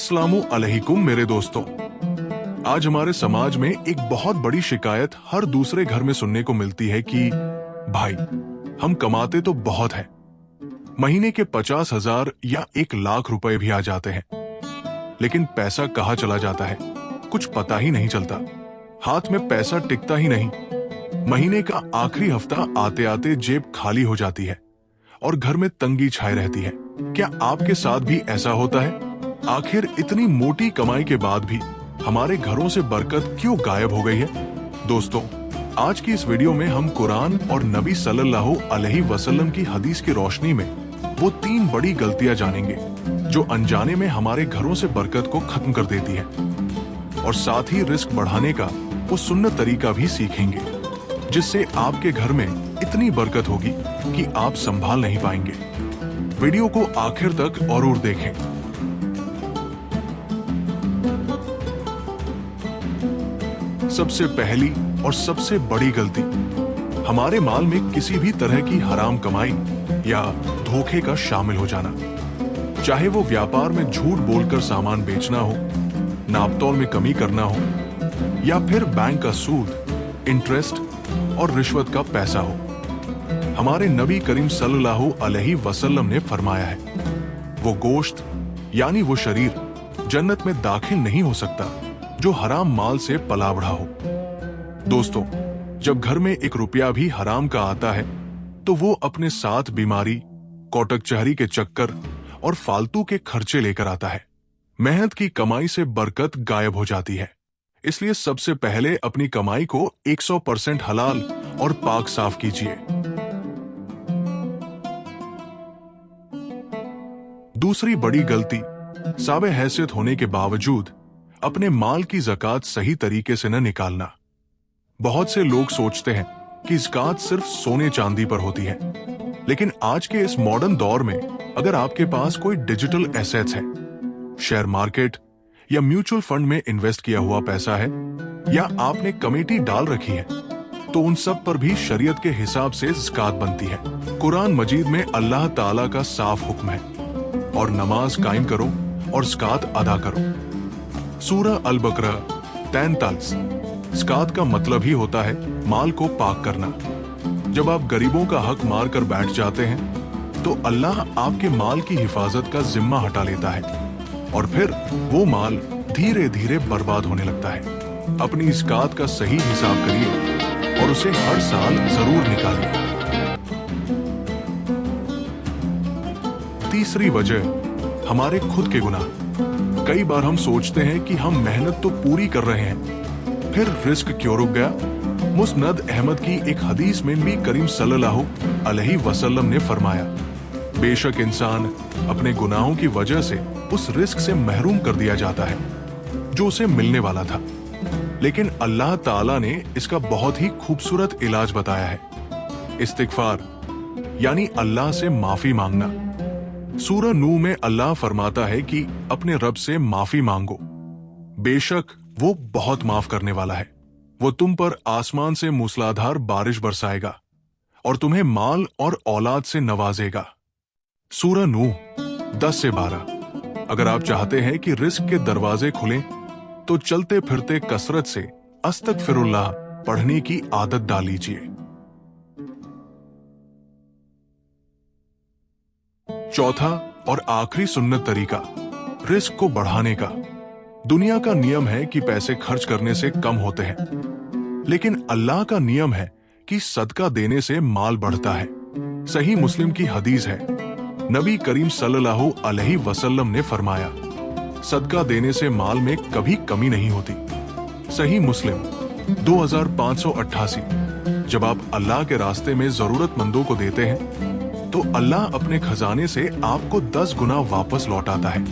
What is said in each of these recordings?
अस्सलामु अलैकुम मेरे दोस्तों। आज हमारे समाज में एक बहुत बड़ी शिकायत हर दूसरे घर में सुनने को मिलती है कि भाई, हम कमाते तो बहुत हैं, महीने के 50,000 या 1,00,000 रुपए भी आ जाते हैं, लेकिन पैसा कहाँ चला जाता है कुछ पता ही नहीं चलता। हाथ में पैसा टिकता ही नहीं। महीने का आखिरी हफ्ता आते आते जेब खाली हो जाती है और घर में तंगी छाई रहती है। क्या आपके साथ भी ऐसा होता है? आखिर इतनी मोटी कमाई के बाद भी हमारे घरों से बरकत क्यों गायब हो गई है? दोस्तों, आज की इस वीडियो में हम कुरान और नबी सल्लल्लाहु अलैहि वसल्लम की हदीस की रोशनी में वो 3 बड़ी गलतियां जानेंगे जो अनजाने में हमारे घरों से बरकत को खत्म कर देती है, और साथ ही रिस्क बढ़ाने का वो सुन्नत तरीका भी सीखेंगे जिससे आपके घर में इतनी बरकत होगी कि आप संभाल नहीं पाएंगे। वीडियो को आखिर तक जरूर देखें। सबसे पहली और सबसे बड़ी गलती, हमारे माल में किसी भी तरह की हराम कमाई या धोखे का शामिल हो जाना। चाहे वो व्यापार में झूठ बोलकर सामान बेचना हो, नापतोल में कमी करना हो, या फिर बैंक का सूद, इंटरेस्ट और रिश्वत का पैसा हो। हमारे नबी करीम सल्लल्लाहु अलैहि वसल्लम ने फरमाया है, वो गोश्त यानी वो शरीर जन्नत में दाखिल नहीं हो सकता जो हराम माल से पला बढ़ा हो। दोस्तों, जब घर में 1 रुपया भी हराम का आता है तो वो अपने साथ बीमारी, कोटक चहरी के चक्कर और फालतू के खर्चे लेकर आता है। मेहनत की कमाई से बरकत गायब हो जाती है। इसलिए सबसे पहले अपनी कमाई को 100% हलाल और पाक साफ कीजिए। दूसरी बड़ी गलती, साबे हैसियत होने के बावजूद अपने माल की ज़कात सही तरीके से न निकालना। बहुत से लोग सोचते हैं कि ज़कात सिर्फ सोने चांदी पर होती है, लेकिन आज के इस मॉडर्न दौर में अगर आपके पास कोई डिजिटल एसेट्स है, शेयर मार्केट या म्यूचुअल फंड में इन्वेस्ट किया हुआ पैसा है, या आपने कमेटी डाल रखी है, तो उन सब पर भी शरीयत के हिसाब से ज़कात बनती है। कुरान मजीद में अल्लाह ताला का साफ हुक्म है, और नमाज कायम करो और ज़कात अदा करो। सूरह अल बकरा 43। ज़कात का मतलब ही होता है माल को पाक करना। जब आप गरीबों का हक मार कर बैठ जाते हैं तो अल्लाह आपके माल की हिफाजत का जिम्मा हटा लेता है, और फिर वो माल धीरे धीरे बर्बाद होने लगता है। अपनी ज़कात का सही हिसाब करिए और उसे हर साल जरूर निकालिए। तीसरी वजह, हमारे खुद के गुनाह। कई बार हम सोचते हैं कि हम मेहनत तो पूरी कर रहे हैं, फिर रिस्क क्यों रुक गया? मुस्नद अहमद की एक हदीस में नबी करीम सल्लल्लाहु अलैहि वसल्लम ने फरमाया, बेशक इंसान अपने गुनाहों की वजह से उस रिस्क से महरूम कर दिया जाता है जो उसे मिलने वाला था, लेकिन अल्लाह ताला ने इसका बहुत ही खूबसूरत इलाज बताया है। इस्तिगफार यानी अल्लाह से माफी मांगना। सूरह नूह में अल्लाह फरमाता है कि अपने रब से माफी मांगो, बेशक वो बहुत माफ करने वाला है। वो तुम पर आसमान से मूसलाधार बारिश बरसाएगा और तुम्हें माल और औलाद से नवाजेगा। सूरह नूह 10 से 12। अगर आप चाहते हैं कि रिस्क के दरवाजे खुलें तो चलते फिरते कसरत से अस्तगफिरुल्लाह पढ़ने की आदत डाल लीजिए। चौथा और आखिरी सुन्नत तरीका, रिस्क को बढ़ाने का। दुनिया का नियम है कि पैसे खर्च करने से कम होते हैं, लेकिन अल्लाह का नियम है कि सदका देने से माल बढ़ता है। सही मुस्लिम की हदीस है, नबी करीम सल्लल्लाहु अलैहि वसल्लम ने फरमाया, सदका देने से माल में कभी कमी नहीं होती। सही मुस्लिम 2588। जब आप अल्लाह के रास्ते में जरूरतमंदों को देते हैं तो अल्लाह अपने खजाने से आपको 10 गुना वापस लौटाता है।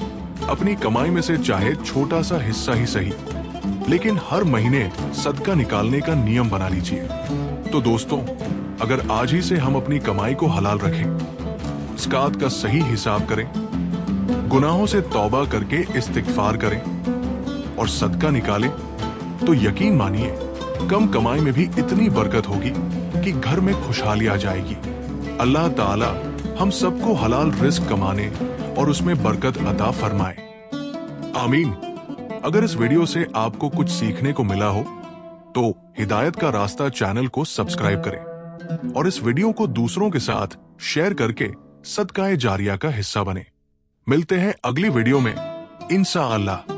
अपनी कमाई में से चाहे छोटा सा हिस्सा ही सही, लेकिन हर महीने सदका निकालने का नियम बना लीजिए। तो दोस्तों, अगर आज ही से हम अपनी कमाई को हलाल रखें, ज़कात का सही हिसाब करें, गुनाहों से तौबा करके इस्तिगफार करें और सदका निकालें, तो यकीन मानिए कम कमाई में भी इतनी बरकत होगी कि घर में खुशहाली आ जाएगी। अल्लाह ताला हम सबको हलाल रिस्क कमाने और उसमें बरकत अता फरमाए। आमीन। अगर इस वीडियो से आपको कुछ सीखने को मिला हो तो हिदायत का रास्ता चैनल को सब्सक्राइब करें और इस वीडियो को दूसरों के साथ शेयर करके सदका ए जारिया का हिस्सा बने। मिलते हैं अगली वीडियो में इंशाअल्लाह।